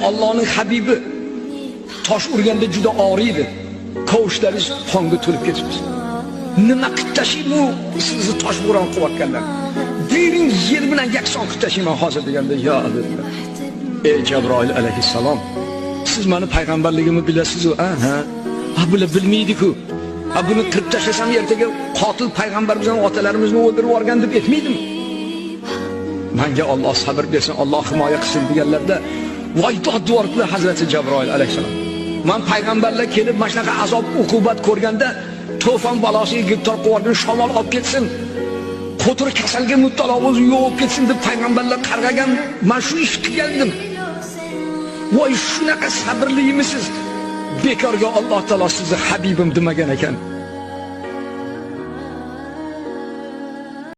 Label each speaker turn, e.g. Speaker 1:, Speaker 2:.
Speaker 1: Allohning habibi tosh urganda juda og'riydi. Qovushlaringiz qonga to'lib ketibdi. Nima qilib tashlaymi sizni tosh bo'ron qilayotganlar? Bering yer bilan yakson qilib tashlayman hozir deganda yo dedilar. Ey Jabroil alayhissalom, siz meni payg'ambarligimni bilasiz-ku? Ha, bular bilmaydi-ku. Ha, buni qirib tashlasam ertaga qotil payg'ambar bilan otalarimizni o'ldirib yuborgan deb aytmaydimi? Menga Alloh sabr bersin, Alloh himoya qilsin deganlarda voy dodvordilar Hazrati Jabroil alayhissalom. Men payg'ambarlar kelib mana shunaqa azob, uqubat ko'rganda to'fon balosiga giribtor qilib shamol olib ketsin, qo'tir kasalga mubtalo bo'lib yo'q ketsin deb payg'ambarlar qarg'agan, men shu ish qilgandim. Voy shunaqa sabrlimisiz? Bekorga Alloh taolo sizni habibim demagan ekan.